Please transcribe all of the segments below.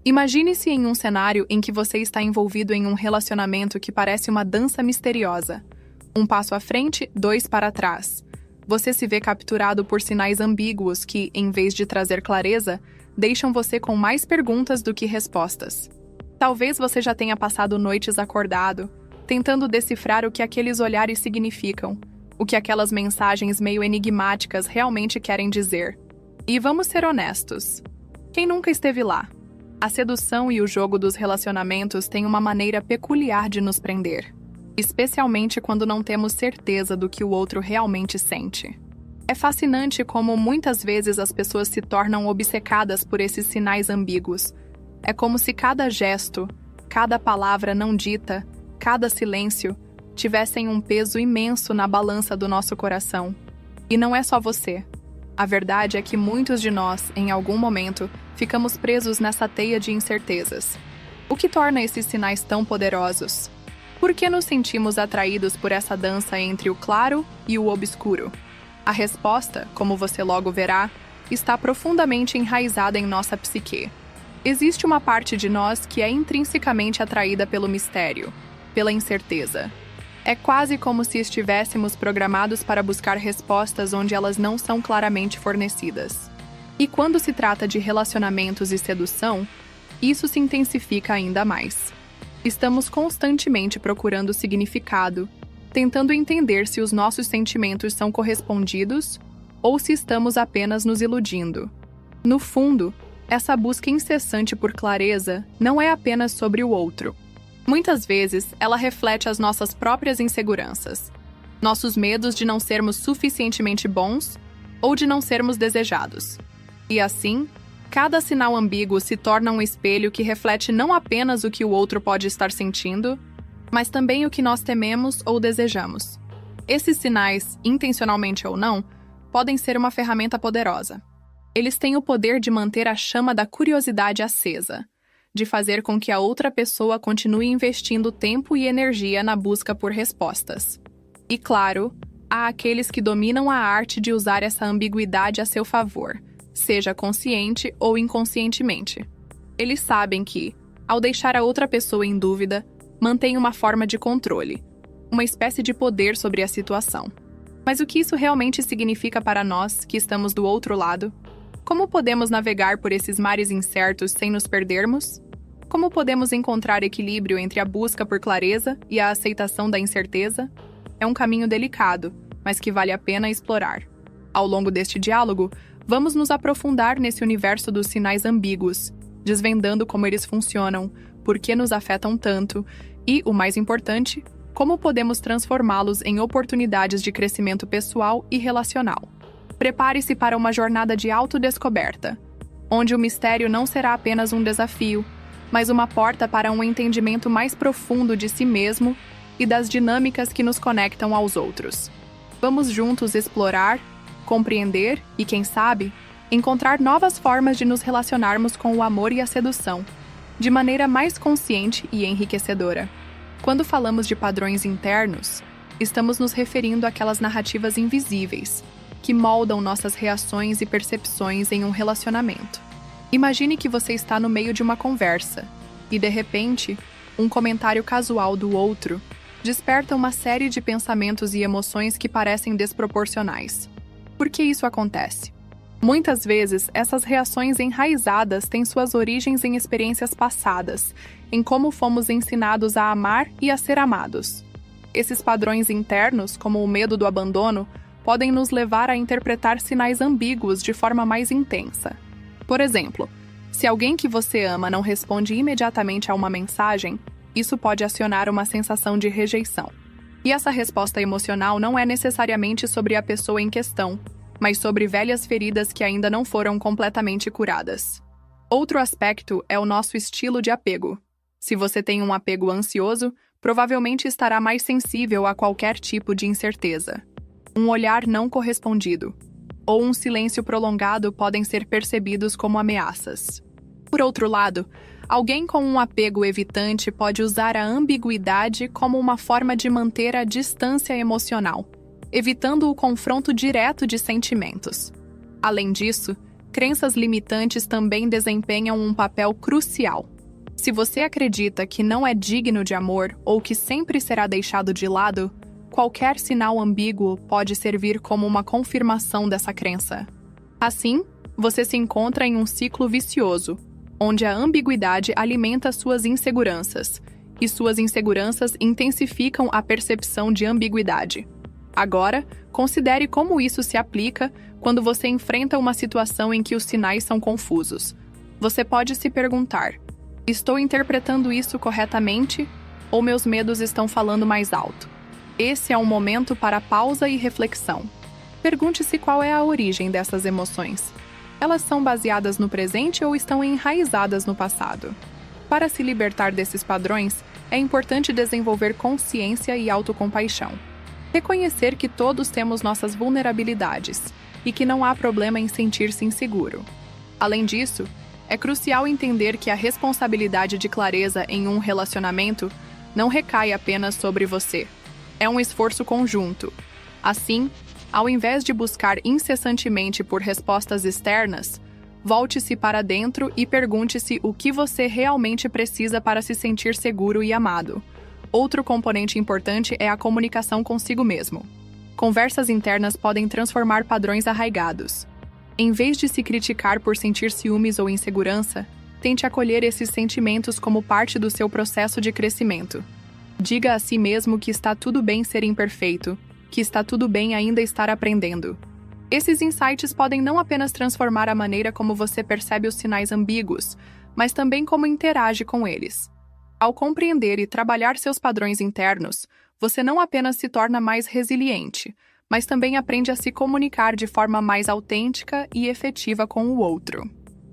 Imagine-se em um cenário em que você está envolvido em um relacionamento que parece uma dança misteriosa. Um passo à frente, dois para trás. Você se vê capturado por sinais ambíguos que, em vez de trazer clareza, deixam você com mais perguntas do que respostas. Talvez você já tenha passado noites acordado, tentando decifrar o que aqueles olhares significam, o que aquelas mensagens meio enigmáticas realmente querem dizer. E vamos ser honestos. Quem nunca esteve lá? A sedução e o jogo dos relacionamentos têm uma maneira peculiar de nos prender, especialmente quando não temos certeza do que o outro realmente sente. É fascinante como muitas vezes as pessoas se tornam obcecadas por esses sinais ambíguos. É como se cada gesto, cada palavra não dita, cada silêncio, tivessem um peso imenso na balança do nosso coração. E não é só você. A verdade é que muitos de nós, em algum momento, ficamos presos nessa teia de incertezas. O que torna esses sinais tão poderosos? Por que nos sentimos atraídos por essa dança entre o claro e o obscuro? A resposta, como você logo verá, está profundamente enraizada em nossa psique. Existe uma parte de nós que é intrinsecamente atraída pelo mistério, pela incerteza. É quase como se estivéssemos programados para buscar respostas onde elas não são claramente fornecidas. E quando se trata de relacionamentos e sedução, isso se intensifica ainda mais. Estamos constantemente procurando significado, tentando entender se os nossos sentimentos são correspondidos ou se estamos apenas nos iludindo. No fundo, essa busca incessante por clareza não é apenas sobre o outro. Muitas vezes, ela reflete as nossas próprias inseguranças, nossos medos de não sermos suficientemente bons ou de não sermos desejados. E assim, cada sinal ambíguo se torna um espelho que reflete não apenas o que o outro pode estar sentindo, mas também o que nós tememos ou desejamos. Esses sinais, intencionalmente ou não, podem ser uma ferramenta poderosa. Eles têm o poder de manter a chama da curiosidade acesa, de fazer com que a outra pessoa continue investindo tempo e energia na busca por respostas. E claro, há aqueles que dominam a arte de usar essa ambiguidade a seu favor, seja consciente ou inconscientemente. Eles sabem que, ao deixar a outra pessoa em dúvida, mantém uma forma de controle, uma espécie de poder sobre a situação. Mas o que isso realmente significa para nós, que estamos do outro lado? Como podemos navegar por esses mares incertos sem nos perdermos? Como podemos encontrar equilíbrio entre a busca por clareza e a aceitação da incerteza? É um caminho delicado, mas que vale a pena explorar. Ao longo deste diálogo, vamos nos aprofundar nesse universo dos sinais ambíguos, desvendando como eles funcionam, por que nos afetam tanto e, o mais importante, como podemos transformá-los em oportunidades de crescimento pessoal e relacional. Prepare-se para uma jornada de autodescoberta, onde o mistério não será apenas um desafio, mas uma porta para um entendimento mais profundo de si mesmo e das dinâmicas que nos conectam aos outros. Vamos juntos explorar, compreender e, quem sabe, encontrar novas formas de nos relacionarmos com o amor e a sedução, de maneira mais consciente e enriquecedora. Quando falamos de padrões internos, estamos nos referindo àquelas narrativas invisíveis, que moldam nossas reações e percepções em um relacionamento. Imagine que você está no meio de uma conversa e, de repente, um comentário casual do outro desperta uma série de pensamentos e emoções que parecem desproporcionais. Por que isso acontece? Muitas vezes, essas reações enraizadas têm suas origens em experiências passadas, em como fomos ensinados a amar e a ser amados. Esses padrões internos, como o medo do abandono, podem nos levar a interpretar sinais ambíguos de forma mais intensa. Por exemplo, se alguém que você ama não responde imediatamente a uma mensagem, isso pode acionar uma sensação de rejeição. E essa resposta emocional não é necessariamente sobre a pessoa em questão, mas sobre velhas feridas que ainda não foram completamente curadas. Outro aspecto é o nosso estilo de apego. Se você tem um apego ansioso, provavelmente estará mais sensível a qualquer tipo de incerteza. Um olhar não correspondido ou um silêncio prolongado podem ser percebidos como ameaças. Por outro lado, alguém com um apego evitante pode usar a ambiguidade como uma forma de manter a distância emocional, evitando o confronto direto de sentimentos. Além disso, Crenças limitantes também desempenham um papel crucial. Se você acredita que não é digno de amor ou que sempre será deixado de lado, qualquer sinal ambíguo pode servir como uma confirmação dessa crença. Assim, você se encontra em um ciclo vicioso, onde a ambiguidade alimenta suas inseguranças, e suas inseguranças intensificam a percepção de ambiguidade. Agora, considere como isso se aplica quando você enfrenta uma situação em que os sinais são confusos. Você pode se perguntar: estou interpretando isso corretamente ou meus medos estão falando mais alto? Esse é um momento para pausa e reflexão. Pergunte-se qual é a origem dessas emoções. Elas são baseadas no presente ou estão enraizadas no passado? Para se libertar desses padrões, é importante desenvolver consciência e autocompaixão. Reconhecer que todos temos nossas vulnerabilidades e que não há problema em sentir-se inseguro. Além disso, é crucial entender que a responsabilidade de clareza em um relacionamento não recai apenas sobre você. É um esforço conjunto. Assim, ao invés de buscar incessantemente por respostas externas, volte-se para dentro e pergunte-se o que você realmente precisa para se sentir seguro e amado. Outro componente importante é a comunicação consigo mesmo. Conversas internas podem transformar padrões arraigados. Em vez de se criticar por sentir ciúmes ou insegurança, tente acolher esses sentimentos como parte do seu processo de crescimento. Diga a si mesmo que está tudo bem ser imperfeito, que está tudo bem ainda estar aprendendo. Esses insights podem não apenas transformar a maneira como você percebe os sinais ambíguos, mas também como interage com eles. Ao compreender e trabalhar seus padrões internos, você não apenas se torna mais resiliente, mas também aprende a se comunicar de forma mais autêntica e efetiva com o outro.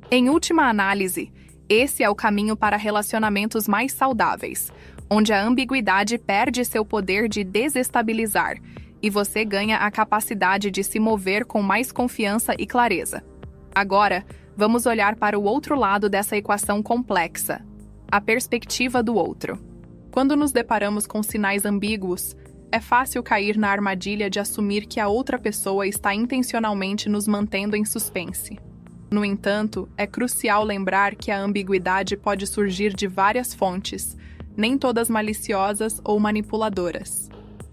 Em última análise, esse é o caminho para relacionamentos mais saudáveis, onde a ambiguidade perde seu poder de desestabilizar e você ganha a capacidade de se mover com mais confiança e clareza. Agora, vamos olhar para o outro lado dessa equação complexa: a perspectiva do outro. Quando nos deparamos com sinais ambíguos, é fácil cair na armadilha de assumir que a outra pessoa está intencionalmente nos mantendo em suspense. No entanto, é crucial lembrar que a ambiguidade pode surgir de várias fontes, nem todas maliciosas ou manipuladoras.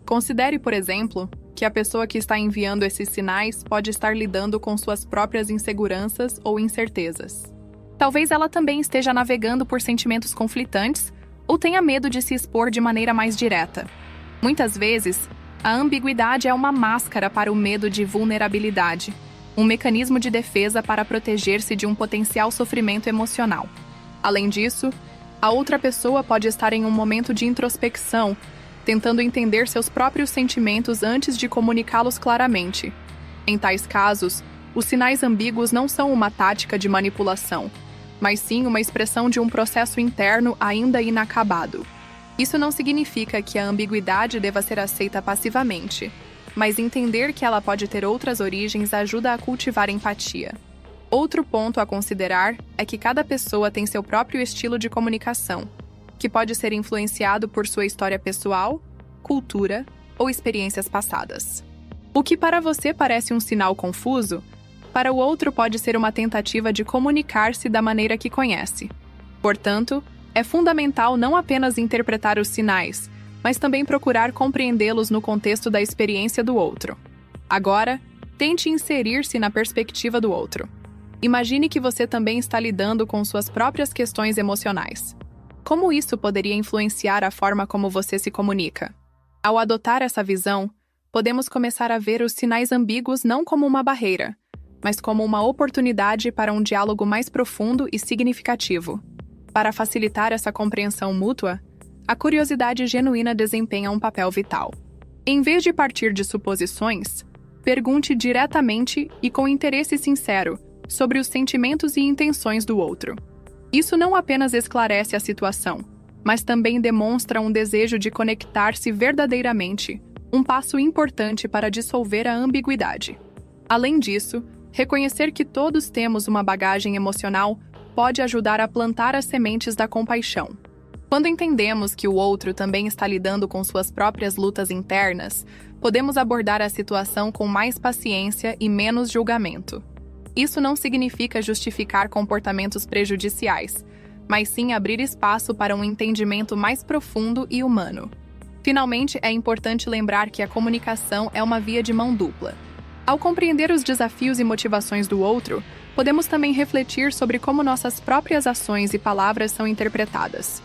Considere, por exemplo, que a pessoa que está enviando esses sinais pode estar lidando com suas próprias inseguranças ou incertezas. Talvez ela também esteja navegando por sentimentos conflitantes ou tenha medo de se expor de maneira mais direta. Muitas vezes, a ambiguidade é uma máscara para o medo de vulnerabilidade, um mecanismo de defesa para proteger-se de um potencial sofrimento emocional. Além disso, a outra pessoa pode estar em um momento de introspecção, tentando entender seus próprios sentimentos antes de comunicá-los claramente. Em tais casos, os sinais ambíguos não são uma tática de manipulação, mas sim uma expressão de um processo interno ainda inacabado. Isso não significa que a ambiguidade deva ser aceita passivamente, mas entender que ela pode ter outras origens ajuda a cultivar empatia. Outro ponto a considerar é que cada pessoa tem seu próprio estilo de comunicação, que pode ser influenciado por sua história pessoal, cultura ou experiências passadas. O que para você parece um sinal confuso, para o outro pode ser uma tentativa de comunicar-se da maneira que conhece. Portanto, é fundamental não apenas interpretar os sinais, mas também procurar compreendê-los no contexto da experiência do outro. Agora, tente inserir-se na perspectiva do outro. Imagine que você também está lidando com suas próprias questões emocionais. Como isso poderia influenciar a forma como você se comunica? Ao adotar essa visão, podemos começar a ver os sinais ambíguos não como uma barreira, mas como uma oportunidade para um diálogo mais profundo e significativo. Para facilitar essa compreensão mútua, a curiosidade genuína desempenha um papel vital. Em vez de partir de suposições, pergunte diretamente e com interesse sincero sobre os sentimentos e intenções do outro. Isso não apenas esclarece a situação, mas também demonstra um desejo de conectar-se verdadeiramente, um passo importante para dissolver a ambiguidade. Além disso, reconhecer que todos temos uma bagagem emocional pode ajudar a plantar as sementes da compaixão. Quando entendemos que o outro também está lidando com suas próprias lutas internas, podemos abordar a situação com mais paciência e menos julgamento. Isso não significa justificar comportamentos prejudiciais, mas sim abrir espaço para um entendimento mais profundo e humano. Finalmente, é importante lembrar que a comunicação é uma via de mão dupla. Ao compreender os desafios e motivações do outro, podemos também refletir sobre como nossas próprias ações e palavras são interpretadas.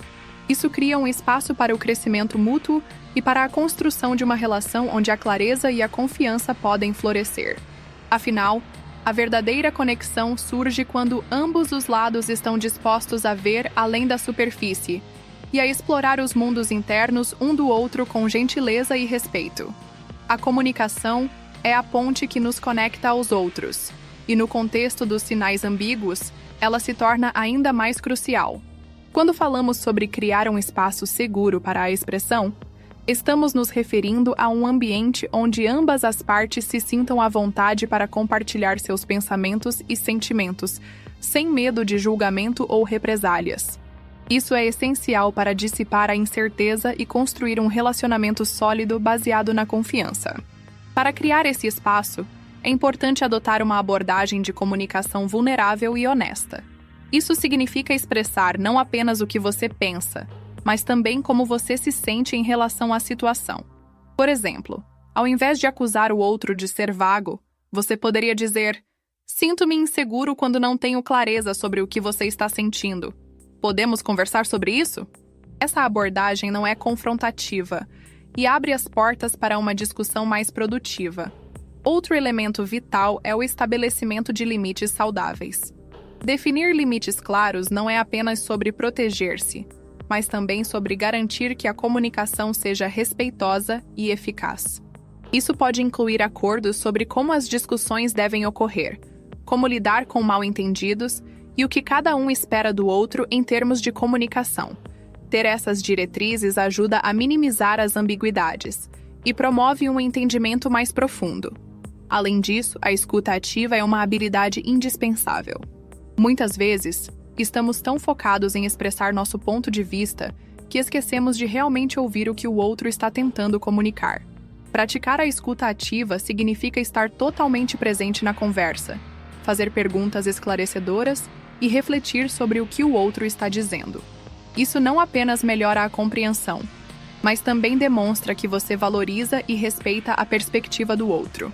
Isso cria um espaço para o crescimento mútuo e para a construção de uma relação onde a clareza e a confiança podem florescer. Afinal, a verdadeira conexão surge quando ambos os lados estão dispostos a ver além da superfície e a explorar os mundos internos um do outro com gentileza e respeito. A comunicação é a ponte que nos conecta aos outros, e no contexto dos sinais ambíguos, ela se torna ainda mais crucial. Quando falamos sobre criar um espaço seguro para a expressão, estamos nos referindo a um ambiente onde ambas as partes se sintam à vontade para compartilhar seus pensamentos e sentimentos, sem medo de julgamento ou represálias. Isso é essencial para dissipar a incerteza e construir um relacionamento sólido baseado na confiança. Para criar esse espaço, é importante adotar uma abordagem de comunicação vulnerável e honesta. Isso significa expressar não apenas o que você pensa, mas também como você se sente em relação à situação. Por exemplo, ao invés de acusar o outro de ser vago, você poderia dizer: "Sinto-me inseguro quando não tenho clareza sobre o que você está sentindo. Podemos conversar sobre isso?" Essa abordagem não é confrontativa e abre as portas para uma discussão mais produtiva. Outro elemento vital é o estabelecimento de limites saudáveis. Definir limites claros não é apenas sobre proteger-se, mas também sobre garantir que a comunicação seja respeitosa e eficaz. Isso pode incluir acordos sobre como as discussões devem ocorrer, como lidar com mal-entendidos e o que cada um espera do outro em termos de comunicação. Ter essas diretrizes ajuda a minimizar as ambiguidades e promove um entendimento mais profundo. Além disso, a escuta ativa é uma habilidade indispensável. Muitas vezes, estamos tão focados em expressar nosso ponto de vista que esquecemos de realmente ouvir o que o outro está tentando comunicar. Praticar a escuta ativa significa estar totalmente presente na conversa, fazer perguntas esclarecedoras e refletir sobre o que o outro está dizendo. Isso não apenas melhora a compreensão, mas também demonstra que você valoriza e respeita a perspectiva do outro.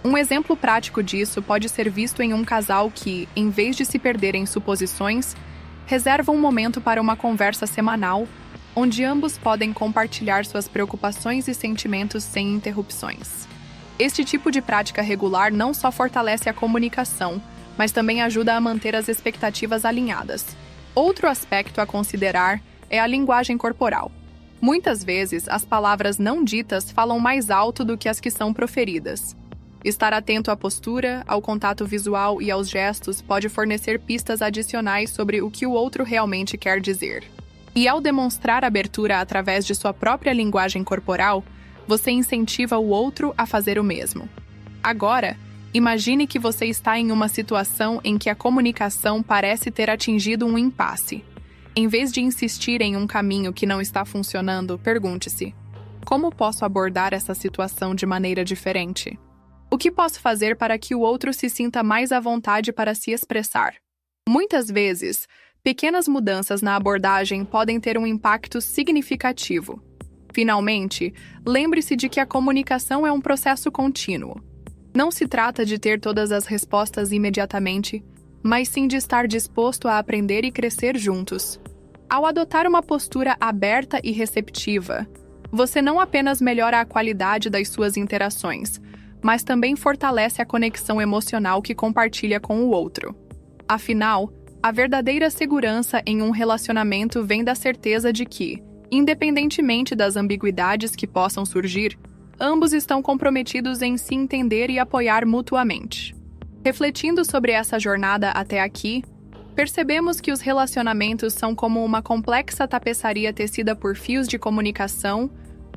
Um exemplo prático disso pode ser visto em um casal que, em vez de se perder em suposições, reserva um momento para uma conversa semanal, onde ambos podem compartilhar suas preocupações e sentimentos sem interrupções. Este tipo de prática regular não só fortalece a comunicação, mas também ajuda a manter as expectativas alinhadas. Outro aspecto a considerar é a linguagem corporal. Muitas vezes, as palavras não ditas falam mais alto do que as que são proferidas. Estar atento à postura, ao contato visual e aos gestos pode fornecer pistas adicionais sobre o que o outro realmente quer dizer. E ao demonstrar abertura através de sua própria linguagem corporal, você incentiva o outro a fazer o mesmo. Agora, imagine que você está em uma situação em que a comunicação parece ter atingido um impasse. Em vez de insistir em um caminho que não está funcionando, pergunte-se: como posso abordar essa situação de maneira diferente? O que posso fazer para que o outro se sinta mais à vontade para se expressar? Muitas vezes, pequenas mudanças na abordagem podem ter um impacto significativo. Finalmente, lembre-se de que a comunicação é um processo contínuo. Não se trata de ter todas as respostas imediatamente, mas sim de estar disposto a aprender e crescer juntos. Ao adotar uma postura aberta e receptiva, você não apenas melhora a qualidade das suas interações, mas também fortalece a conexão emocional que compartilha com o outro. Afinal, a verdadeira segurança em um relacionamento vem da certeza de que, independentemente das ambiguidades que possam surgir, ambos estão comprometidos em se entender e apoiar mutuamente. Refletindo sobre essa jornada até aqui, percebemos que os relacionamentos são como uma complexa tapeçaria tecida por fios de comunicação,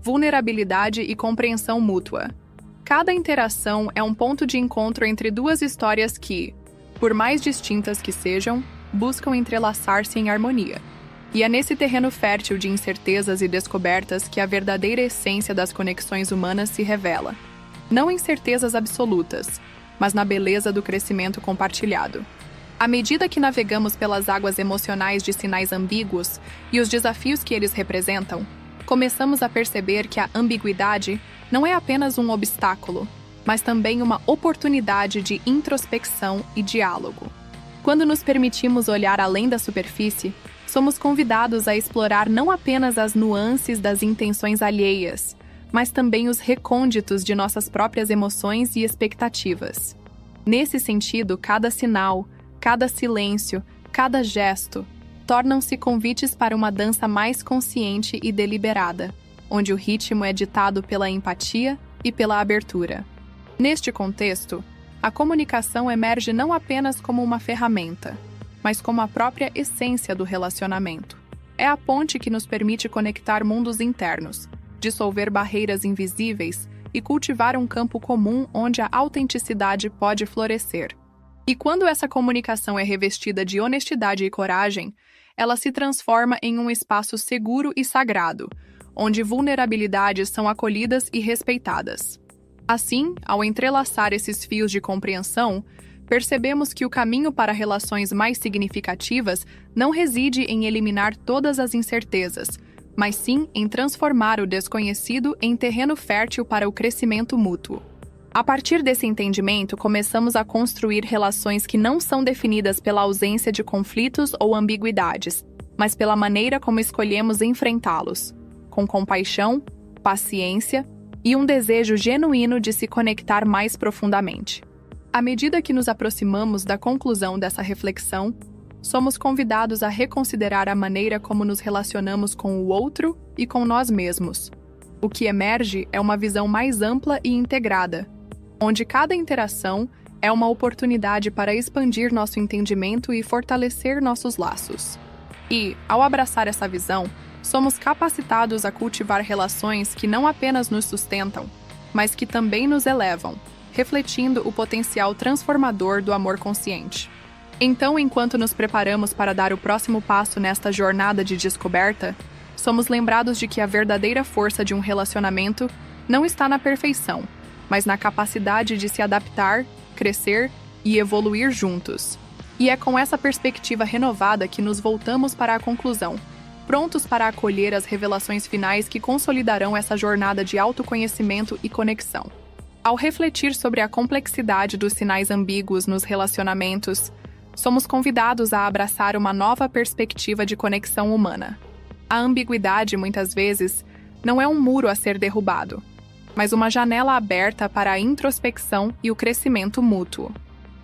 vulnerabilidade e compreensão mútua. Cada interação é um ponto de encontro entre duas histórias que, por mais distintas que sejam, buscam entrelaçar-se em harmonia. E é nesse terreno fértil de incertezas e descobertas que a verdadeira essência das conexões humanas se revela. Não em certezas absolutas, mas na beleza do crescimento compartilhado. À medida que navegamos pelas águas emocionais de sinais ambíguos e os desafios que eles representam, começamos a perceber que a ambiguidade não é apenas um obstáculo, mas também uma oportunidade de introspecção e diálogo. Quando nos permitimos olhar além da superfície, somos convidados a explorar não apenas as nuances das intenções alheias, mas também os recônditos de nossas próprias emoções e expectativas. Nesse sentido, cada sinal, cada silêncio, cada gesto, tornam-se convites para uma dança mais consciente e deliberada, onde o ritmo é ditado pela empatia e pela abertura. Neste contexto, a comunicação emerge não apenas como uma ferramenta, mas como a própria essência do relacionamento. É a ponte que nos permite conectar mundos internos, dissolver barreiras invisíveis e cultivar um campo comum onde a autenticidade pode florescer. E quando essa comunicação é revestida de honestidade e coragem, ela se transforma em um espaço seguro e sagrado, onde vulnerabilidades são acolhidas e respeitadas. Assim, ao entrelaçar esses fios de compreensão, percebemos que o caminho para relações mais significativas não reside em eliminar todas as incertezas, mas sim em transformar o desconhecido em terreno fértil para o crescimento mútuo. A partir desse entendimento, começamos a construir relações que não são definidas pela ausência de conflitos ou ambiguidades, mas pela maneira como escolhemos enfrentá-los, com compaixão, paciência e um desejo genuíno de se conectar mais profundamente. À medida que nos aproximamos da conclusão dessa reflexão, somos convidados a reconsiderar a maneira como nos relacionamos com o outro e com nós mesmos. O que emerge é uma visão mais ampla e integrada, onde cada interação é uma oportunidade para expandir nosso entendimento e fortalecer nossos laços. E, ao abraçar essa visão, somos capacitados a cultivar relações que não apenas nos sustentam, mas que também nos elevam, refletindo o potencial transformador do amor consciente. Então, enquanto nos preparamos para dar o próximo passo nesta jornada de descoberta, somos lembrados de que a verdadeira força de um relacionamento não está na perfeição, mas na capacidade de se adaptar, crescer e evoluir juntos. E é com essa perspectiva renovada que nos voltamos para a conclusão, prontos para acolher as revelações finais que consolidarão essa jornada de autoconhecimento e conexão. Ao refletir sobre a complexidade dos sinais ambíguos nos relacionamentos, somos convidados a abraçar uma nova perspectiva de conexão humana. A ambiguidade, muitas vezes, não é um muro a ser derrubado, mas uma janela aberta para a introspecção e o crescimento mútuo.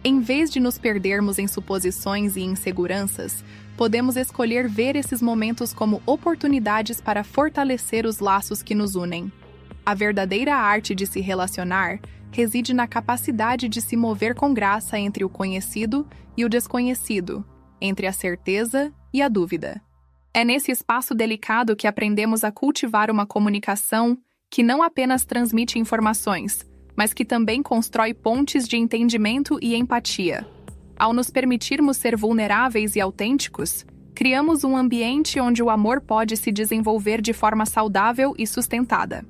Em vez de nos perdermos em suposições e inseguranças, podemos escolher ver esses momentos como oportunidades para fortalecer os laços que nos unem. A verdadeira arte de se relacionar reside na capacidade de se mover com graça entre o conhecido e o desconhecido, entre a certeza e a dúvida. É nesse espaço delicado que aprendemos a cultivar uma comunicação que não apenas transmite informações, mas que também constrói pontes de entendimento e empatia. Ao nos permitirmos ser vulneráveis e autênticos, criamos um ambiente onde o amor pode se desenvolver de forma saudável e sustentada.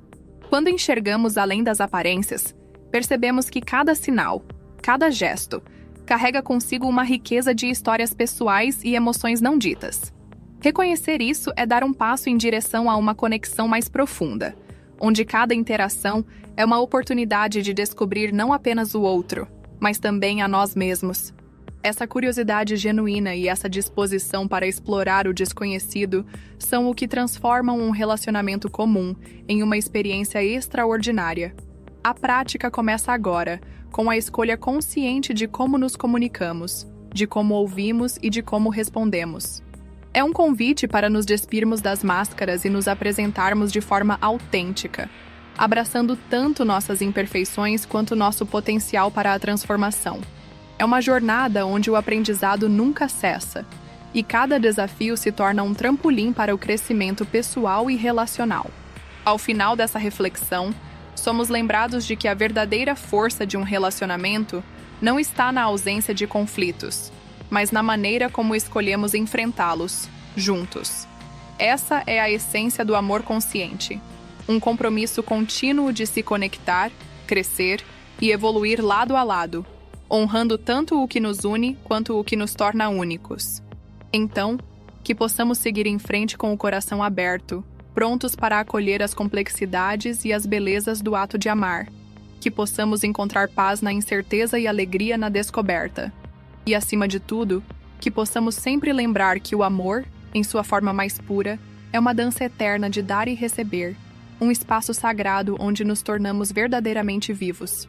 Quando enxergamos além das aparências, percebemos que cada sinal, cada gesto, carrega consigo uma riqueza de histórias pessoais e emoções não ditas. Reconhecer isso é dar um passo em direção a uma conexão mais profunda, onde cada interação é uma oportunidade de descobrir não apenas o outro, mas também a nós mesmos. Essa curiosidade genuína e essa disposição para explorar o desconhecido são o que transformam um relacionamento comum em uma experiência extraordinária. A prática começa agora, com a escolha consciente de como nos comunicamos, de como ouvimos e de como respondemos. É um convite para nos despirmos das máscaras e nos apresentarmos de forma autêntica, abraçando tanto nossas imperfeições quanto nosso potencial para a transformação. É uma jornada onde o aprendizado nunca cessa, e cada desafio se torna um trampolim para o crescimento pessoal e relacional. Ao final dessa reflexão, somos lembrados de que a verdadeira força de um relacionamento não está na ausência de conflitos, mas na maneira como escolhemos enfrentá-los, juntos. Essa é a essência do amor consciente, um compromisso contínuo de se conectar, crescer e evoluir lado a lado, honrando tanto o que nos une quanto o que nos torna únicos. Então, que possamos seguir em frente com o coração aberto, prontos para acolher as complexidades e as belezas do ato de amar. Que possamos encontrar paz na incerteza e alegria na descoberta. E, acima de tudo, que possamos sempre lembrar que o amor, em sua forma mais pura, é uma dança eterna de dar e receber, um espaço sagrado onde nos tornamos verdadeiramente vivos.